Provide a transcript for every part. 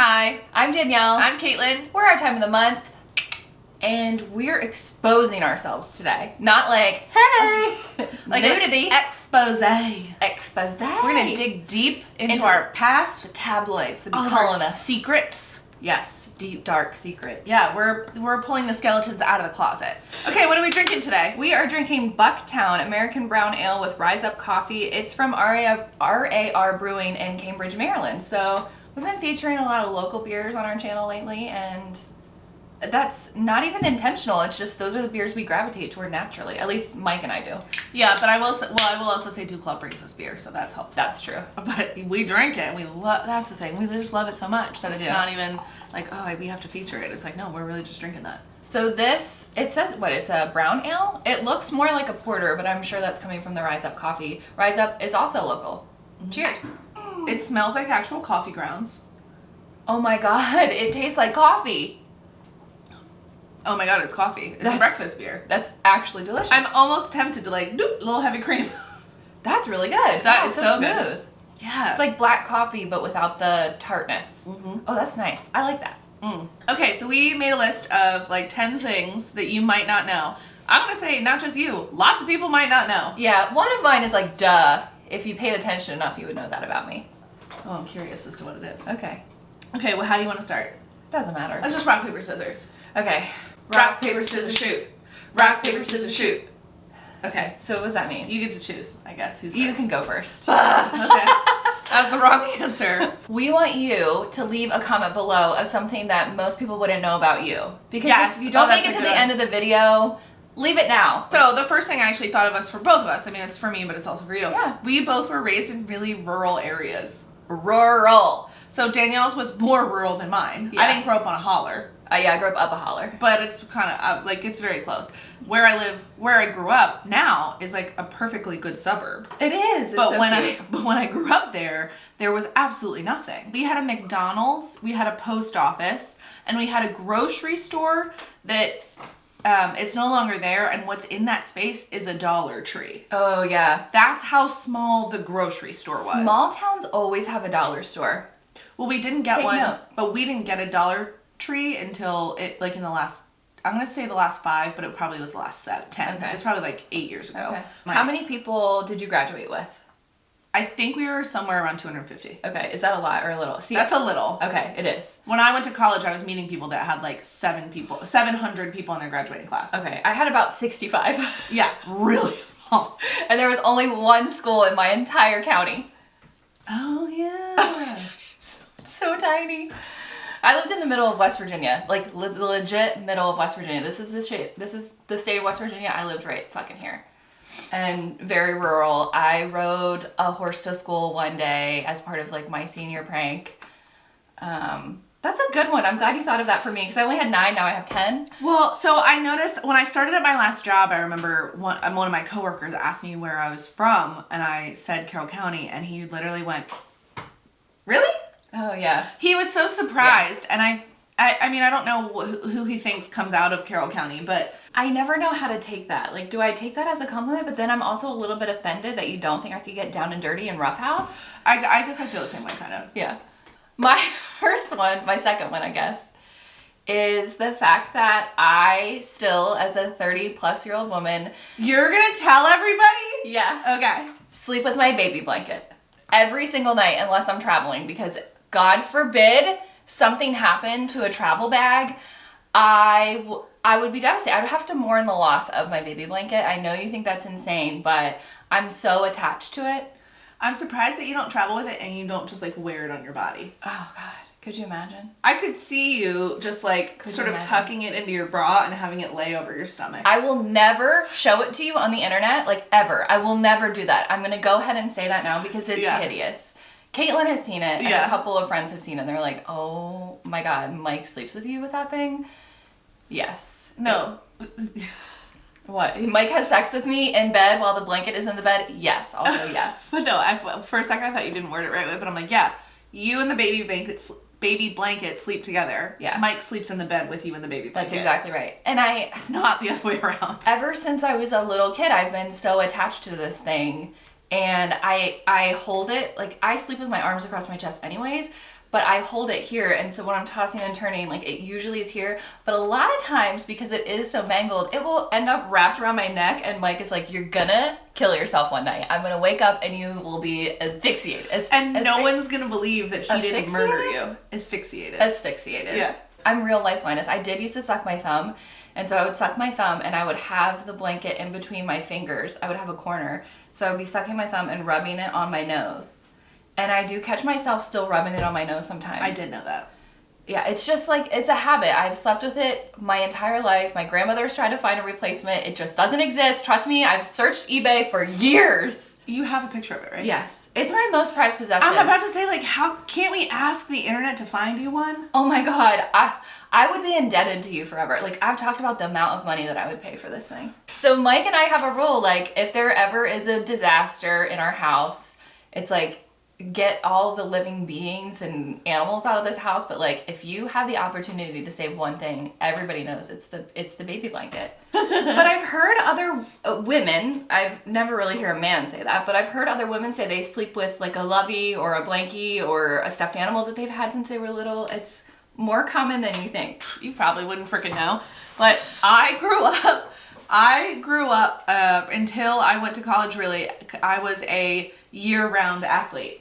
Hi, I'm Danielle. I'm Caitlin. We're our time of the month, and we're exposing ourselves today. Not like, hey, Like nudity. Expose. Expose. We're gonna dig deep into Into our past, the tabloids and all of calling our us secrets. Yes, deep dark secrets. Yeah, we're pulling the skeletons out of the closet. Okay, what are we drinking today? We are drinking Bucktown American Brown Ale with Rise Up Coffee. It's from RAR Brewing in Cambridge, Maryland. So we've been featuring a lot of local beers on our channel lately, and that's not even intentional. It's just those are the beers we gravitate toward naturally. At least Mike and I do. Yeah, but I will also say Dew Club brings us beer, so that's helpful. That's true. But we drink it, and we love. That's the thing. We just love it so much that it's Yeah. not even like, oh, we have to feature it. It's like, no, we're really just drinking that. So this, it says what? It's a brown ale. It looks more like a porter, but I'm sure that's coming from the Rise Up Coffee. Rise Up is also local. Cheers. It smells like actual coffee grounds. Oh my god, it tastes like coffee. Oh my god, it's coffee. It's a That's- breakfast beer. That's actually delicious. I'm almost tempted to like, doop, a little heavy cream. That's really good. That Wow, is so so smooth. good. Yeah. It's like black coffee, but without the tartness. Mhm. Oh, that's nice. I like that. Okay, so we made a list of like 10 things that you might not know. I'm gonna say not just you, lots of people might not know. Yeah, one of mine is like, duh. If you paid attention enough, you would know that about me. Oh, I'm curious as to what it is. Okay. Okay, well, how do you want to start? Doesn't matter. Let's just rock, paper, scissors. Okay. Rock, paper, scissors, shoot. Rock, paper, scissors, shoot. Okay, So what does that mean? you get to choose, I guess. Who's You first? can go first. Okay. That was the wrong answer. We want you to leave a comment below of something that most people wouldn't know about you. Because Yes. if you don't Oh, make that's it a to good the end of the video, leave it now. So the first thing I actually thought of us for both of us, I mean, it's for me, but it's also for you. Yeah. We both were raised in really rural areas. Rural. So Danielle's was more rural than mine. Yeah. I didn't grow up on a holler. Yeah, I grew up a holler. But it's kind of like it's very close. Where I grew up now is like a perfectly good suburb. It is. But when I grew up there was absolutely nothing. We had a McDonald's, we had a post office, and we had a grocery store that it's no longer there. And what's in that space is a Dollar Tree. Oh yeah. That's how small the grocery store was. Small towns always have a dollar store. Well, we didn't get Take one, note. but we didn't get a Dollar Tree until it like in the last. I'm gonna say the last 5, but it probably was the last 10. Okay. It's probably like 8 years ago. Okay. Like, How many people did you graduate with? I think we were somewhere around 250. Okay, is that a lot or a little? See, That's a little. okay, it is. When I went to college, I was meeting people that had like 700 people in their graduating class. Okay, I had about 65. Yeah, really small. And there was only one school in my entire county. Oh yeah. So tiny. I lived in the middle of West Virginia, like the legit middle of West Virginia. This is the state of West Virginia. I lived right fucking here. And very rural. I rode a horse to school one day as part of like my senior prank. That's a good one. I'm glad you thought of that for me because I only had 9, now I have 10. Well, so I noticed when I started at my last job, I remember one of my coworkers asked me where I was from, and I said Carroll County, and he literally went, "Really?" Oh yeah. He was so surprised, and I mean, I don't know who he thinks comes out of Carroll County, but I never know how to take that. Like, do I take that as a compliment? But then I'm also a little bit offended that you don't think I could get down and dirty and roughhouse. I guess I feel the same way, kind of. Yeah. My my second one, I guess, is the fact that I still, as a 30-plus-year-old woman, You're gonna tell everybody? yeah, Okay. sleep with my baby blanket every single night unless I'm traveling because God forbid something happened to a travel bag. I would be devastated. I would have to mourn the loss of my baby blanket. I know you think that's insane, but I'm so attached to it. I'm surprised that you don't travel with it and you don't just like wear it on your body. Oh God, could you imagine? I could see you just like Could sort you of imagine? tucking it into your bra and having it lay over your stomach. I will never show it to you on the internet, like ever. I will never do that. I'm gonna go ahead and say that now because it's Yeah. hideous. Caitlin has seen it, and Yeah. a couple of friends have seen it, and they're like, oh my God, Mike sleeps with you with that thing? Yes. No. What? Mike has sex with me in bed while the blanket is in the bed? Yes. Also yes. But no, for a second I thought you didn't word it right way, but I'm like, yeah, you and the baby blanket sleep together. Yeah. Mike sleeps in the bed with you in the baby blanket. That's exactly right. And It's not the other way around. ever since I was a little kid, I've been so attached to this thing. And I hold it, like I sleep with my arms across my chest anyways, but I hold it here, and so when I'm tossing and turning, like it usually is here, but a lot of times because it is so mangled, it will end up wrapped around my neck, and Mike is like, you're gonna kill yourself one night. I'm gonna wake up and you will be asphyxiated. No one's gonna believe that he didn't murder you. Asphyxiated. Asphyxiated. Yeah. I'm real life Linus. I did used to suck my thumb, and so I would suck my thumb and I would have the blanket in between my fingers. I would have a corner, so I would be sucking my thumb and rubbing it on my nose. And I do catch myself still rubbing it on my nose sometimes. I did know that. Yeah, it's just like, it's a habit. I've slept with it my entire life. My grandmother's tried to find a replacement. It just doesn't exist. Trust me, I've searched eBay for years. You have a picture of it, right? Yes. It's my most prized possession. I'm about to say, like, how can't we ask the internet to find you one? Oh my God. I would be indebted to you forever. Like, I've talked about the amount of money that I would pay for this thing. So Mike and I have a rule, like, if there ever is a disaster in our house, it's like, get all the living beings and animals out of this house, but like if you have the opportunity to save one thing, everybody knows it's the baby blanket. But I've heard other women, I've never really heard a man say that, but I've heard other women say they sleep with like a lovey or a blankie or a stuffed animal that they've had since they were little. It's more common than you think. You probably wouldn't freaking know, but I grew up until I went to college. Really, I was a year-round athlete.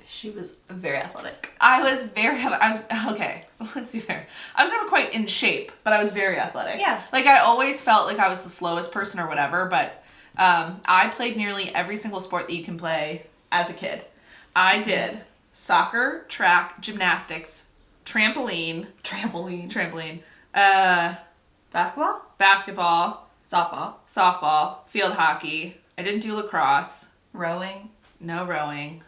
She was very athletic. Okay, let's be fair. I was never quite in shape, but I was very athletic. Yeah. Like, I always felt like I was the slowest person or whatever, but I played nearly every single sport that you can play as a kid. I did soccer, track, gymnastics, trampoline, basketball, softball, field hockey. I didn't do lacrosse. Rowing. No rowing.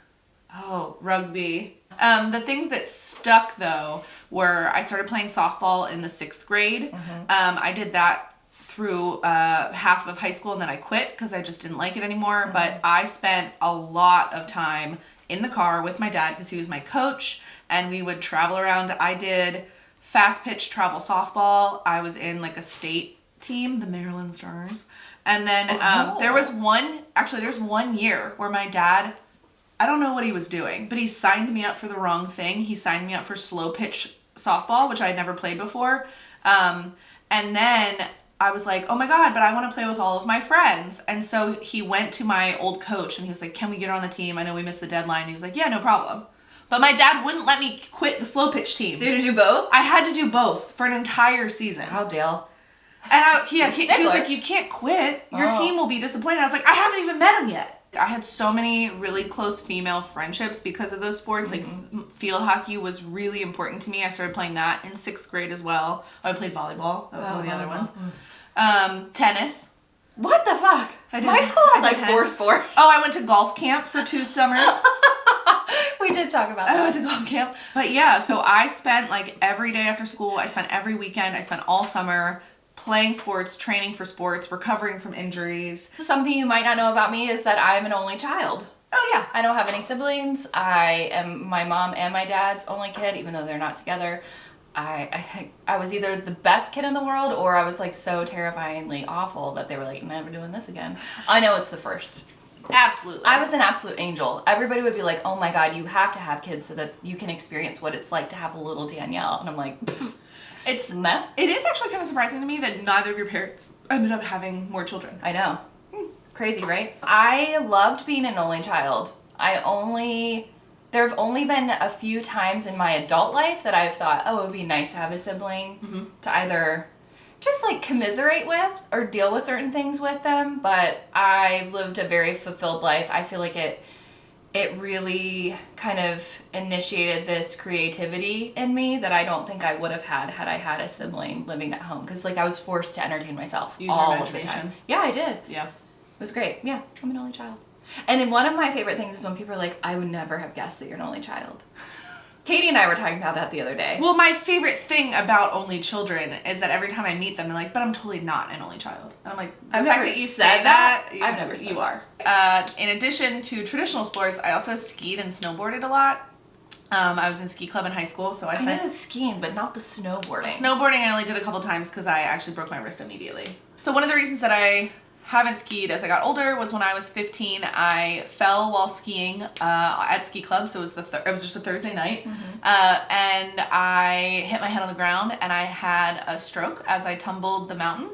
Oh, rugby. The things that stuck though were I started playing softball in the 6th grade. I did that through half of high school and then I quit because I just didn't like it anymore. But I spent a lot of time in the car with my dad because he was my coach and we would travel around. I did fast pitch travel softball. I was in like a state team, the Maryland Stars. And then there was one year where my dad, I don't know what he was doing, but he signed me up for the wrong thing. He signed me up for slow pitch softball, which I had never played before. And then I was like, oh my God, but I want to play with all of my friends. And so he went to my old coach and he was like, can we get on the team? I know we missed the deadline. And he was like, yeah, no problem. But my dad wouldn't let me quit the slow pitch team. So you had to do both? I had to do both for an entire season. How Dale. And he was like, you can't quit. Your team will be disappointed. I was like, I haven't even met him yet. I had so many really close female friendships because of those sports. Like field hockey was really important to me. I started playing that in 6th grade as well. I played volleyball. That was one of the other ones. Tennis. What the fuck? My school had like 4 sports. Oh, I went to golf camp for 2 summers. We did talk about that. I went to golf camp. But yeah, so I spent like every day after school. I spent every weekend. I spent all summer playing sports, training for sports, recovering from injuries. Something you might not know about me is that I'm an only child. Oh yeah. I don't have any siblings. I am my mom and my dad's only kid, even though they're not together. I was either the best kid in the world or I was like so terrifyingly awful that they were like, never doing this again. I know it's the first. Absolutely. I was an absolute angel. Everybody would be like, oh my God, you have to have kids so that you can experience what it's like to have a little Danielle. And I'm like, it is actually kind of surprising to me that neither of your parents ended up having more children. I know. Crazy, right? I loved being an only child. There have only been a few times in my adult life that I've thought, oh, it would be nice to have a sibling to either just like commiserate with or deal with certain things with them. But I've lived a very fulfilled life. I feel like it really kind of initiated this creativity in me that I don't think I would have had I had a sibling living at home. Because like I was forced to entertain myself all of the time. Yeah, I did. Yeah. It was great. Yeah, I'm an only child. And then one of my favorite things is when people are like, I would never have guessed that you're an only child. Katie and I were talking about that the other day. Well, my favorite thing about only children is that every time I meet them, they're like, but I'm totally not an only child. And I'm like, the fact that you say that, I've never said you are. In addition to traditional sports, I also skied and snowboarded a lot. I was in ski club in high school, so I did the skiing, but not the snowboarding. Snowboarding I only did a couple times because I actually broke my wrist immediately. So one of the reasons that I haven't skied as I got older was when I was 15. I fell while skiing at ski club, so it was it was just a Thursday night, and I hit my head on the ground and I had a stroke as I tumbled the mountain.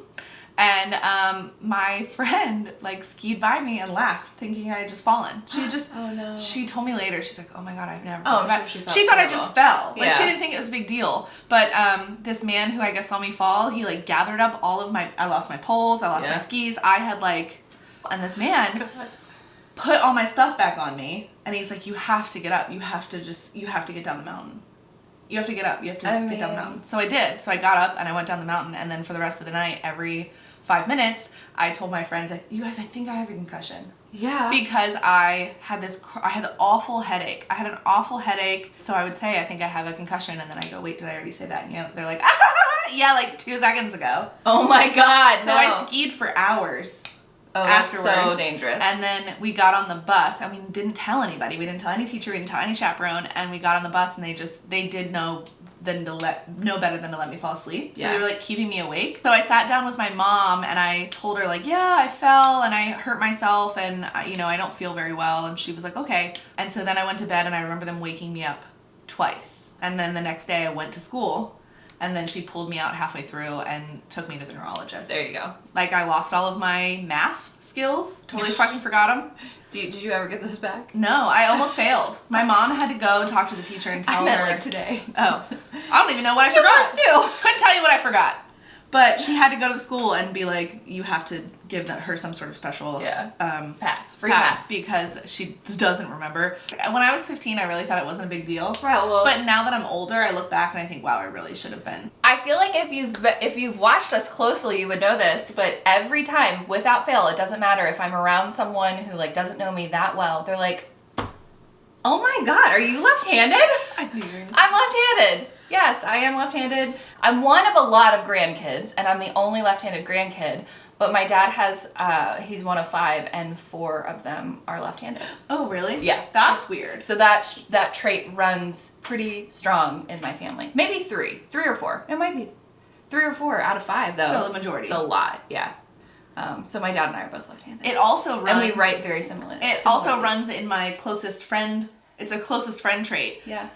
And my friend like skied by me and laughed, thinking I had just fallen. She just, oh no. She told me later, she's like, oh my god, I've never. Oh, felt sure she thought I just fell. Like Yeah. she didn't think it was a big deal. But this man who I guess saw me fall, he like gathered up all of my. I lost my poles, I lost my skis. I had like, and this man put all my stuff back on me, and he's like, you have to get up. You have to get down the mountain. You have to get up. You have to get down the mountain. So I did. So I got up and I went down the mountain, and then for the rest of the night, every 5 minutes, I told my friends, like, you guys, I think I have a concussion. Yeah. Because I had an awful headache. I had an awful headache. So I would say, I think I have a concussion. And then I go, wait, did I already say that? And they're like, yeah, like 2 seconds ago. Oh my god. So I skied for hours. Oh, that's afterwards. so dangerous. And then we got on the bus and we didn't tell anybody. We didn't tell any teacher. We didn't tell any chaperone. And we got on the bus and they did know better than to let me fall asleep. So they were like keeping me awake. So I sat down with my mom and I told her like, yeah, I fell and I hurt myself and I don't feel very well. And she was like, okay. And so then I went to bed and I remember them waking me up twice. And then the next day I went to school. And then she pulled me out halfway through and took me to the neurologist. There you go. Like, I lost all of my math skills. Totally fucking forgot them. Did you ever get those back? No, I almost failed. My mom had to go talk to the teacher and tell her. Like today. Oh. I don't even know what I forgot. Too. Couldn't tell you what I forgot. But she had to go to the school and be like, you have to give her some sort of special free pass. Because she doesn't remember. When I was 15, I really thought it wasn't a big deal. Right, well, but now that I'm older, I look back and I think, wow, I really should have been. I feel like if you've watched us closely, you would know this, but every time, without fail, it doesn't matter if I'm around someone who like doesn't know me that well, they're like, oh my god, are you left-handed? I'm left-handed. Yes, I am left-handed. I'm one of a lot of grandkids, and I'm the only left-handed grandkid. But my dad has, he's one of 5, and 4 of them are left-handed. Oh, really? Yeah. That's weird. So that trait runs pretty strong in my family. Maybe 3 or 4. It might be 3 or 4 out of 5, though. So the majority. It's a lot, yeah. So my dad and I are both left-handed. It also runs... And we write very similarly. It also runs in my closest friend... It's a closest friend trait. Yeah.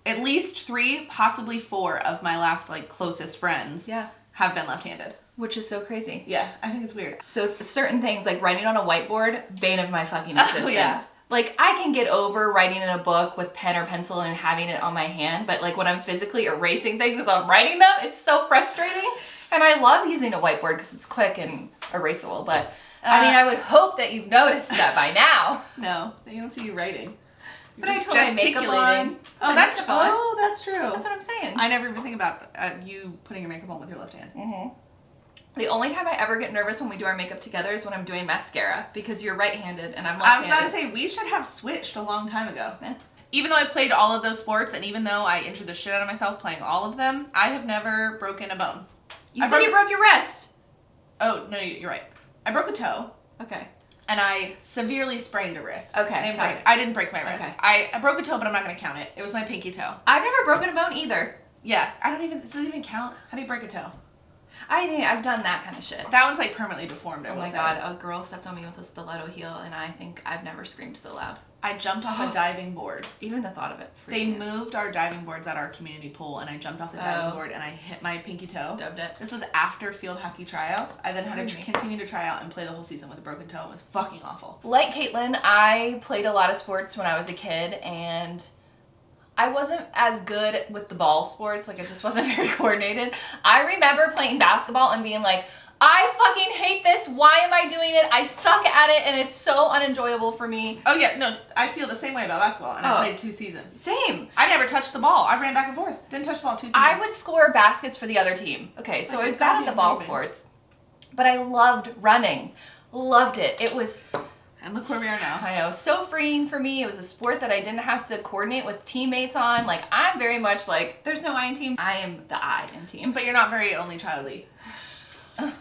At least 3, possibly 4 of my last, like, closest friends have been left-handed. Which is so crazy. Yeah, I think it's weird. So certain things, like writing on a whiteboard, bane of my fucking existence. Oh, yeah. Like, I can get over writing in a book with pen or pencil and having it on my hand, but like when I'm physically erasing things as I'm writing them, it's so frustrating. And I love using a whiteboard because it's quick and erasable, but I mean, I would hope that you've noticed that by now. No, you don't see you writing. But I put my makeup on. Oh, that's true. That's what I'm saying. I never even think about you putting your makeup on with your left hand. Mm-hmm. The only time I ever get nervous when we do our makeup together is when I'm doing mascara, because you're right-handed and I'm left-handed. I was about to say, we should have switched a long time ago. Even though I played all of those sports, and even though I injured the shit out of myself playing all of them, I have never broken a bone. You said you broke your wrist. Oh, no, you're right. I broke a toe. Okay. And I severely sprained a wrist. Okay. I didn't break my wrist. Okay. I broke a toe, but I'm not going to count it. It was my pinky toe. I've never broken a bone either. Yeah. Does it even count? How do you break a toe? I've done that kind of shit. That one's like permanently deformed, I will say. Oh my god, a girl stepped on me with a stiletto heel, and I think I've never screamed so loud. I jumped off a diving board. Even the thought of it. They moved our diving boards at our community pool, and I jumped off the diving board, and I hit my pinky toe. Dubbed it. This was after field hockey tryouts. I then had to continue to try out and play the whole season with a broken toe. It was fucking awful. Like Caitlin, I played a lot of sports when I was a kid, and I wasn't as good with the ball sports. Like, it just wasn't very coordinated. I remember playing basketball and being like, I fucking hate this. Why am I doing it? I suck at it, and it's so unenjoyable for me. Oh, yeah. No, I feel the same way about basketball, and I played 2 seasons. Same. I never touched the ball. I ran back and forth. Didn't touch the ball 2 seasons. I would score baskets for the other team. Okay, so I was bad at the ball sports, but I loved running. Loved it. It was... And look where we are now. I know. So freeing for me. It was a sport that I didn't have to coordinate with teammates on. Like, I'm very much like, there's no I in team. I am the I in team. But you're not very only childly.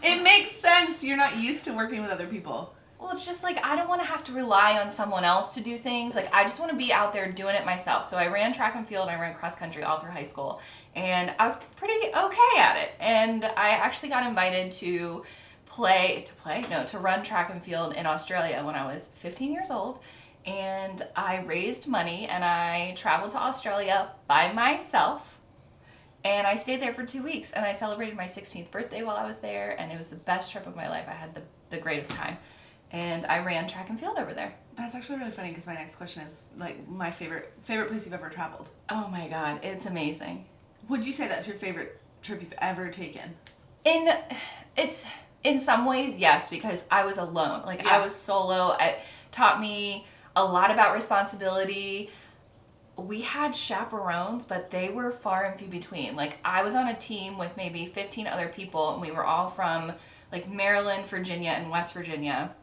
It makes sense. You're not used to working with other people. Well, it's just like, I don't want to have to rely on someone else to do things. Like, I just want to be out there doing it myself. So I ran track and field, and I ran cross country all through high school. And I was pretty okay at it. And I actually got invited to to run track and field in Australia when I was 15 years old. And I raised money and I traveled to Australia by myself. And I stayed there for 2 weeks and I celebrated my 16th birthday while I was there. And it was the best trip of my life. I had the greatest time. And I ran track and field over there. That's actually really funny because my next question is like my favorite place you've ever traveled. Oh my God, it's amazing. Would you say that's your favorite trip you've ever taken? In some ways, yes, because I was alone. Like, Yeah. I was solo. It taught me a lot about responsibility. We had chaperones, but they were far and few between. Like, I was on a team with maybe 15 other people, and we were all from, like, Maryland, Virginia, and West Virginia.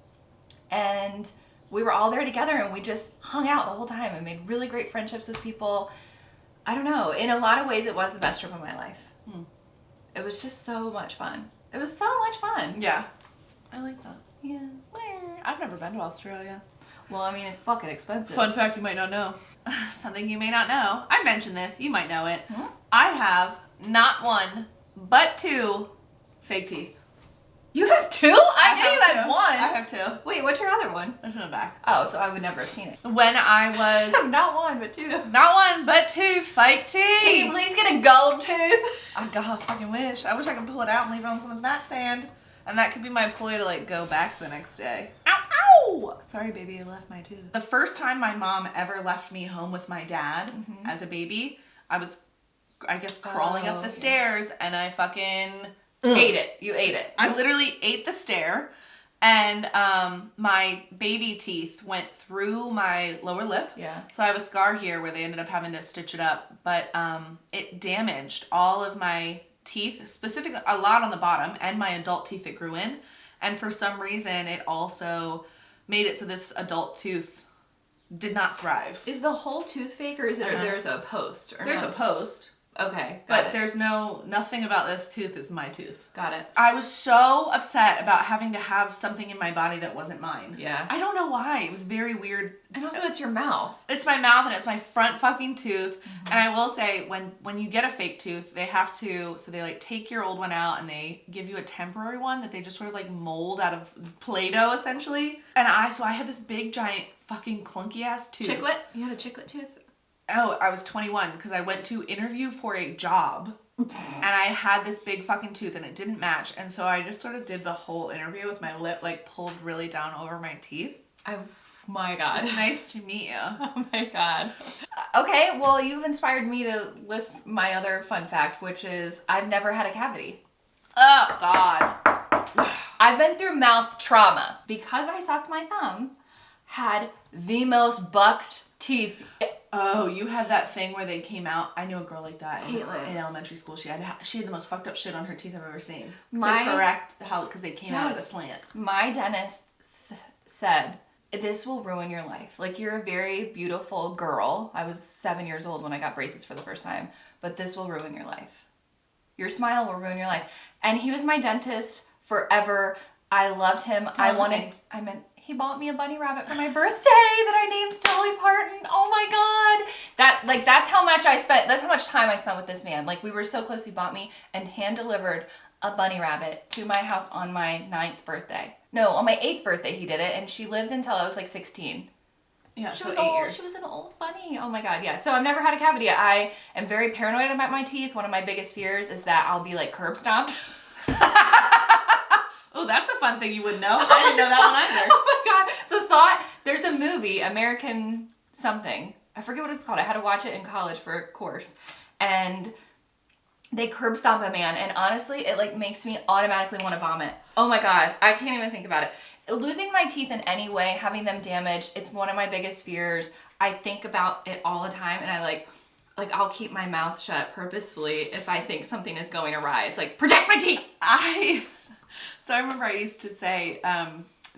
And we were all there together, and we just hung out the whole time and made really great friendships with people. I don't know. In a lot of ways, it was the best trip of my life. It was just so much fun. It was so much fun. Yeah. I like that. Yeah. I've never been to Australia. Well, I mean, it's fucking expensive. Fun fact you might not know. Something you may not know. I mentioned this. You might know it. Hmm? I have not one, but 2 fake teeth. You have 2? I knew you have had 2. 1. I have 2. Wait, what's your other one? There's no back. Oh, so I would never have seen it. When I was Not 1, but 2. not 1, but 2 fake Can you teeth. please get a gold tooth? I fucking wish. I wish I could pull it out and leave it on someone's nightstand. And that could be my ploy to like go back the next day. Ow, ow! Sorry, baby, I left my tooth. The first time my mom ever left me home with my dad as a baby, I was, I guess, crawling up the stairs and I fucking Ate it. You ate it. I literally ate the stair, and my baby teeth went through my lower lip. Yeah. So I have a scar here where they ended up having to stitch it up, but it damaged all of my teeth, specifically a lot on the bottom, and my adult teeth that grew in. And for some reason, it also made it so this adult tooth did not thrive. Is the whole tooth fake, or is it there's a post? Or There's no? a post. Okay, But there's nothing about this tooth is my tooth. Got it. I was so upset about having to have something in my body that wasn't mine. Yeah. I don't know why. It was very weird. And also, it's your mouth. It's my mouth and it's my front fucking tooth. And I will say, when you get a fake tooth, they have to, so they like take your old one out and they give you a temporary one that they just sort of like mold out of Play-Doh essentially. And so I had this big giant fucking clunky ass tooth. Chiclet? You had a chiclet tooth? Oh, I was 21 because I went to interview for a job and I had this big fucking tooth and it didn't match. And so I just sort of did the whole interview with my lip like pulled really down over my teeth. Oh my God. It's nice to meet you. Oh my God. Okay, well, you've inspired me to list my other fun fact, which is I've never had a cavity. Oh, God. I've been through mouth trauma because I sucked my thumb, had the most bucked teeth. Oh, you had that thing where they came out. I knew a girl like that Caitlin. in elementary school. She had the most fucked up shit on her teeth I've ever seen. My- To correct how, because they came out of the Yes. plant. My dentist said, this will ruin your life. Like, you're a very beautiful girl. I was 7 years old when I got braces for the first time, but this will ruin your life. Your smile will ruin your life. And he was my dentist forever. I loved him. He bought me a bunny rabbit for my birthday that I named Dolly Parton. Oh my God. That's how much time I spent with this man. Like, we were so close. He bought me and hand delivered a bunny rabbit to my house on my 9th birthday. No, on my 8th birthday he did it, and she lived until I was like 16. Yeah, She so was 8 old. years. She was an old bunny. Oh my God, yeah. So I've never had a cavity. I am very paranoid about my teeth. One of my biggest fears is that I'll be like curb stomped. Oh, that's a fun thing you would know. I didn't know that one either. Oh my God, the thought. There's a movie, American something. I forget what it's called. I had to watch it in college for a course. And they curb stomp a man, and honestly, it like makes me automatically want to vomit. Oh my God, I can't even think about it. Losing my teeth in any way, having them damaged, it's one of my biggest fears. I think about it all the time, and I like I'll keep my mouth shut purposefully if I think something is going awry. It's like, protect my teeth. So I remember I used to say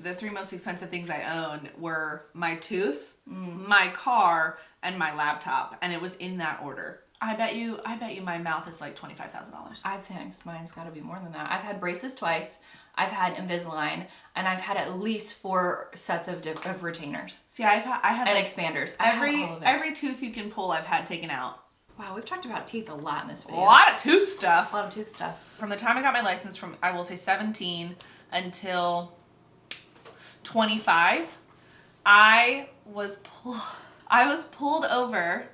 the 3 most expensive things I owned were my tooth, my car, and my laptop, and it was in that order. I bet you my mouth is like $25,000. I think mine's got to be more than that. I've had braces twice. I've had Invisalign, and I've had at least 4 sets of retainers. See, I have And like expanders. I have all of it. every tooth you can pull I've had taken out. Wow, we've talked about teeth a lot in this A video. lot of tooth stuff. A lot of tooth stuff. From the time I got my license, from I will say 17 until 25, I was pulled over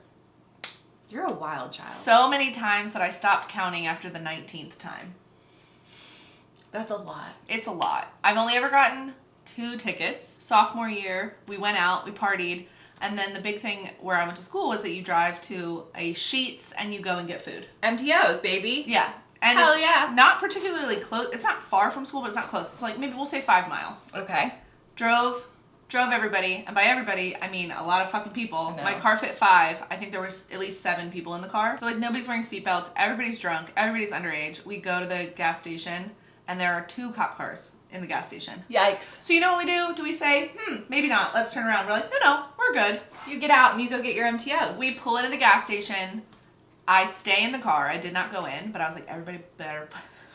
You're a wild child. so many times that I stopped counting after the 19th time. That's a lot. It's a lot. I've only ever gotten 2 tickets. Sophomore year, we went out, we partied, and then the big thing where I went to school was that you drive to a Sheetz and you go and get food. MTOs, baby. Yeah. And Hell it's yeah. not particularly close. It's not far from school, but it's not close. It's like maybe we'll say 5 miles. Okay. Drove everybody, and by everybody, I mean a lot of fucking people. No. My car fit 5. I think there was at least 7 people in the car. So like nobody's wearing seatbelts, everybody's drunk, everybody's underage. We go to the gas station, and there are 2 cop cars in the gas station. Yikes. So you know what we do? Do we say, maybe not, let's turn around? We're like, no, we're good. You get out and you go get your MTOs. We pull into the gas station. I stay in the car. I did not go in, but I was like, everybody better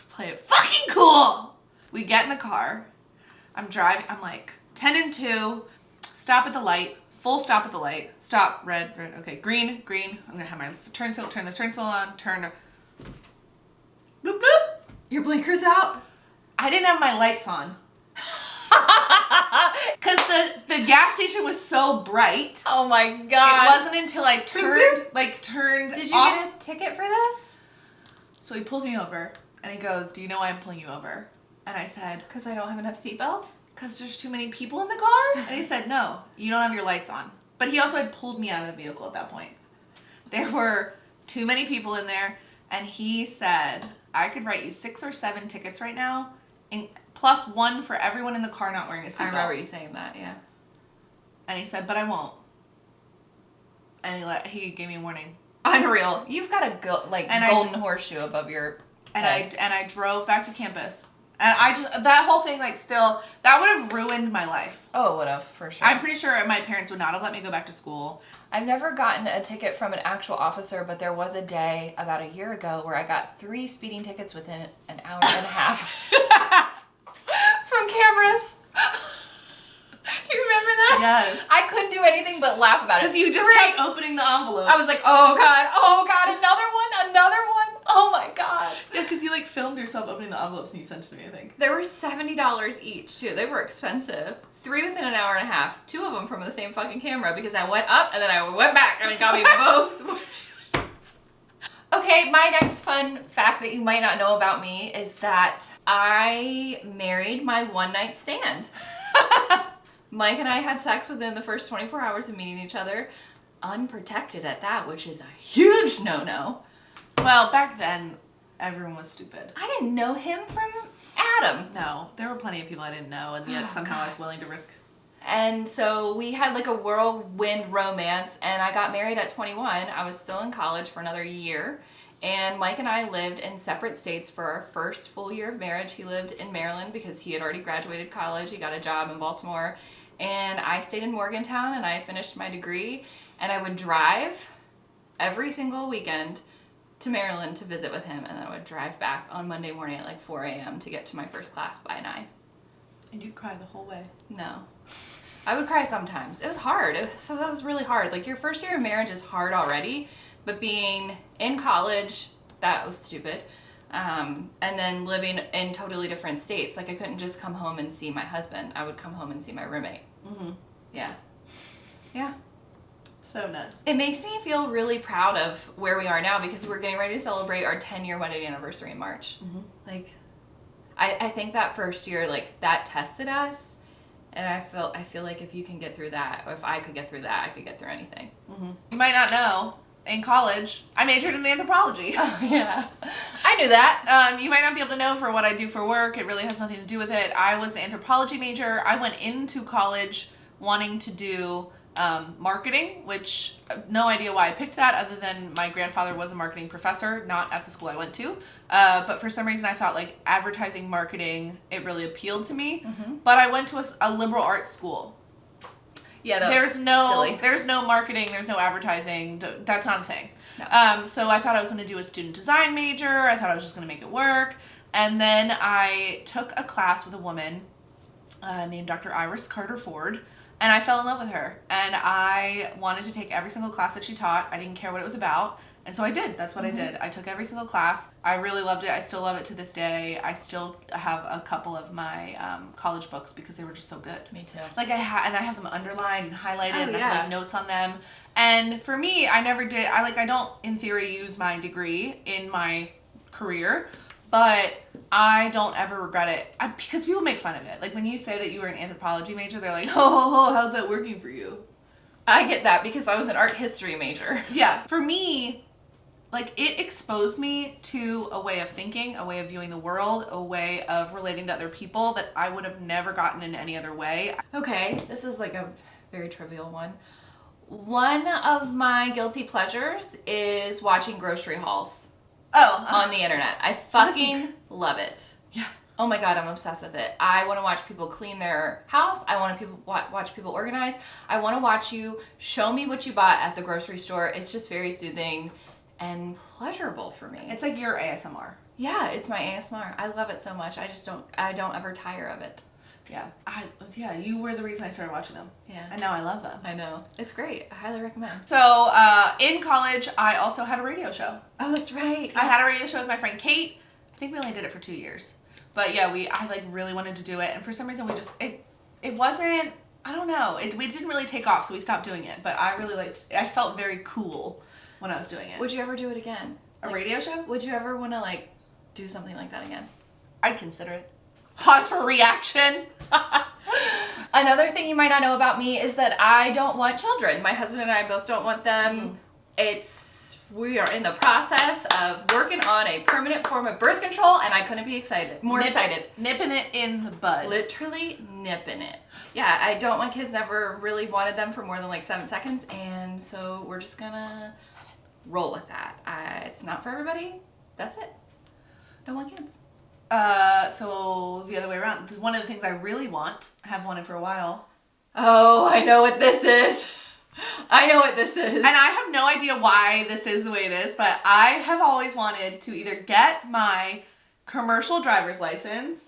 play it fucking cool. We get in the car. I'm driving. I'm like 10 and 2. Stop at the light. Full stop at the light. Stop. Red. Okay. Green. I'm gonna have my turn signal on. Turn. Bloop bloop. Your blinkers out? I didn't have my lights on. Because the gas station was so bright. Oh my It god. wasn't until I turned Did you off. get a ticket for this? So he pulls me over and he goes, do you know why I'm pulling you over? And I said, Because I don't have enough seatbelts? because there's too many people in the car? And he said, no, you don't have your lights on. But he also had pulled me out of the vehicle at that point. There were too many people in there. And he said, I could write you 6 or 7 tickets right now, plus 1 for everyone in the car not wearing a seatbelt. I remember you saying that, yeah. And he said, but I won't. And he gave me a warning. Unreal. You've got a And golden horseshoe above your head. And I drove back to campus. And that whole thing, like, still, that would have ruined my life. Oh, it would have, for sure. I'm pretty sure my parents would not have let me go back to school. I've never gotten a ticket from an actual officer, but there was a day about a year ago where I got 3 speeding tickets within an hour and a half from cameras. Do you remember that? Yes. I couldn't do anything but laugh about it. Because you just 3. kept opening the envelope. I was like, oh god, another one. Oh my god. Yeah, because you, like, filmed yourself opening the envelopes and you sent it to me, I think. There were $70 each, too. They were expensive. 3 within an hour and a half. 2 of them from the same fucking camera because I went up and then I went back and it got me both. Okay, my next fun fact that you might not know about me is that I married my one-night stand. Mike and I had sex within the first 24 hours of meeting each other, unprotected at that, which is a huge no-no. Well, back then, everyone was stupid. I didn't know him from Adam. No, there were plenty of people I didn't know, and yet somehow I was willing to risk. And so we had like a whirlwind romance, and I got married at 21. I was still in college for another year, and Mike and I lived in separate states for our first full year of marriage. He lived in Maryland because he had already graduated college. He got a job in Baltimore, and I stayed in Morgantown, and I finished my degree, and I would drive every single weekend to Maryland to visit with him, and then I would drive back on Monday morning at like 4 a.m. to get to my first class by 9. And you'd cry the whole way. No. I would cry sometimes. It was hard. So that was really hard. Like, your first year of marriage is hard already, but being in college, that was stupid. And then living in totally different states. Like, I couldn't just come home and see my husband. I would come home and see my roommate. Mm-hmm. Yeah. Yeah. So nuts. It makes me feel really proud of where we are now because we're getting ready to celebrate our 10-year wedding anniversary in March. Mm-hmm. Like, I think that first year, like, that tested us, and I feel like if you can get through that, or if I could get through that, I could get through anything. Mm-hmm. You might not know, in college, I majored in anthropology. Oh, yeah. I knew that. You might not be able to know for what I do for work. It really has nothing to do with it. I was an anthropology major. I went into college wanting to do marketing, which no idea why I picked that other than my grandfather was a marketing professor, not at the school I went to. But for some reason I thought like advertising marketing, it really appealed to me. Mm-hmm. But I went to a liberal arts school. Yeah, There's no marketing, there's no advertising. That's not a thing. No. So I thought I was going to do a student design major. I thought I was just going to make it work. And then I took a class with a woman named Dr. Iris Carter Ford. And I fell in love with her. And I wanted to take every single class that she taught. I didn't care what it was about. And so I did. That's what I did. I took every single class. I really loved it. I still love it to this day. I still have a couple of my college books because they were just so good. Me too. Like I have them underlined and highlighted, and I yeah. have like notes on them. And for me, I never did. I don't in theory use my degree in my career, but I don't ever regret it because people make fun of it. Like when you say that you were an anthropology major, they're like, oh, how's that working for you? I get that because I was an art history major. Yeah. For me, like it exposed me to a way of thinking, a way of viewing the world, a way of relating to other people that I would have never gotten in any other way. Okay, this is like a very trivial one. One of my guilty pleasures is watching grocery hauls on the internet. I fucking love it. Yeah. Oh my god, I'm obsessed with it. I want to watch people clean their house. I want to watch people organize. I want to watch you show me what you bought at the grocery store. It's just very soothing and pleasurable for me. It's like your ASMR. Yeah, it's my ASMR. I love it so much. I don't ever tire of it. Yeah. You were the reason I started watching them. Yeah. And now I love them. I know. It's great. I highly recommend. So, in college, I also had a radio show. Oh, that's right. I had a radio show with my friend Kate. I think we only did it for 2 years. But yeah, I like really wanted to do it. And for some reason it wasn't, I don't know. We didn't really take off, so we stopped doing it. But I really I felt very cool when I was doing it. Would you ever do it again? A radio show? Would you ever want to like do something like that again? I'd consider it. Pause for reaction. Another thing you might not know about me is that I don't want children. My husband and I both don't want them. We are in the process of working on a permanent form of birth control, and I couldn't be more excited. Nipping it in the bud. Literally nipping it. Yeah, I don't want kids, never really wanted them for more than like 7 seconds, and so we're just gonna roll with that. It's not for everybody. That's it. Don't want kids. So the other way around. Because one of the things I really have wanted for a while. Oh, I know what this is. I know what this is. And I have no idea why this is the way it is, but I have always wanted to either get my commercial driver's license,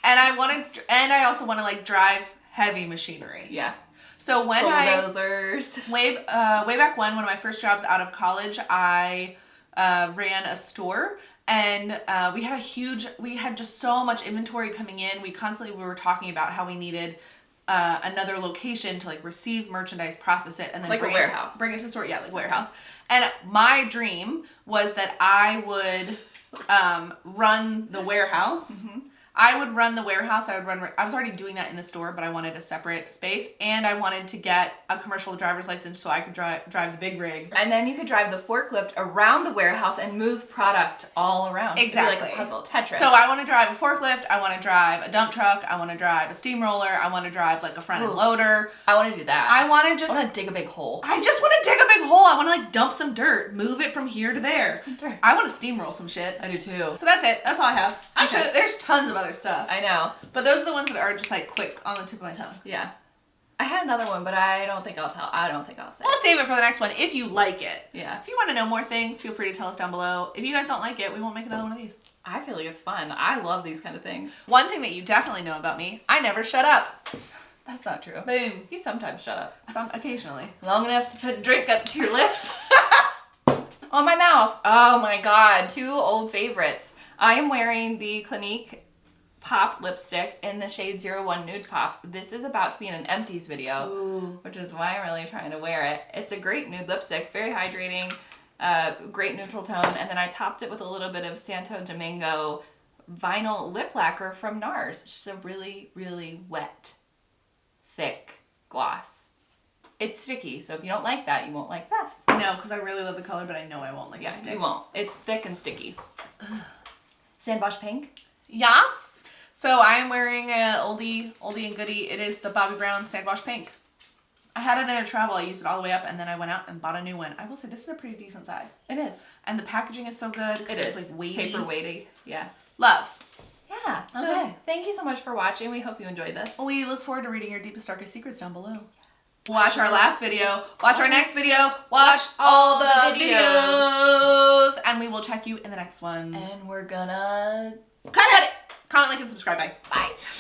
and I also want to like drive heavy machinery. Yeah. So when bulldozers. way back when, one of my first jobs out of college, I ran a store. And we had just so much inventory coming in. We were talking about how we needed another location to like receive merchandise, process it, and then like bring a warehouse. Bring it to the store. Yeah, like warehouse. And my dream was that I would run the warehouse. Mm-hmm. I would run the warehouse. I was already doing that in the store, but I wanted a separate space, and I wanted to get a commercial driver's license so I could drive the big rig. And then you could drive the forklift around the warehouse and move product all around. Exactly. It'd be like a puzzle, Tetris. So I want to drive a forklift. I want to drive a dump truck. I want to drive a steamroller. I want to drive like a front end loader. I want to do that. I want to dig a big hole. I just want to dig a big hole. I want to like dump some dirt, move it from here to there. Dump some dirt. I want to steamroll some shit. I do too. So that's it. That's all I have. Actually, there's tons of other stuff. I know. But those are the ones that are just like quick on the tip of my tongue. Yeah. I had another one, but I don't think I'll say it. We'll save it for the next one if you like it. Yeah. If you want to know more things, feel free to tell us down below. If you guys don't like it, we won't make another one of these. I feel like it's fun. I love these kind of things. One thing that you definitely know about me, I never shut up. That's not true. Boom. You sometimes shut up. Occasionally. Long enough to put a drink up to your lips. On my mouth. Oh my god. 2 old favorites. I am wearing the Clinique Pop lipstick in the shade 01 Nude Pop. This is about to be in an empties video, which is why I'm really trying to wear it. It's a great nude lipstick, very hydrating, great neutral tone, and then I topped it with a little bit of Santo Domingo vinyl lip lacquer from NARS. It's just a really, really wet, thick gloss. It's sticky, so if you don't like that, you won't like this. No, because I really love the color, but I know I won't like the stick. You won't. It's thick and sticky. Sandbosch Pink. Yes. So I am wearing a oldie and goodie. It is the Bobbi Brown Sandbosch Pink. I had it in a travel. I used it all the way up, and then I went out and bought a new one. I will say this is a pretty decent size. It is. And the packaging is so good. It is. It's like weighty. Paper weighty. Yeah. Love. Yeah. So okay. Thank you so much for watching. We hope you enjoyed this. We look forward to reading your deepest, darkest secrets down below. Watch our last video. Watch our next video. Watch all the videos. And we will check you in the next one. And we're gonna cut it. Comment, like, and subscribe. Bye. Bye.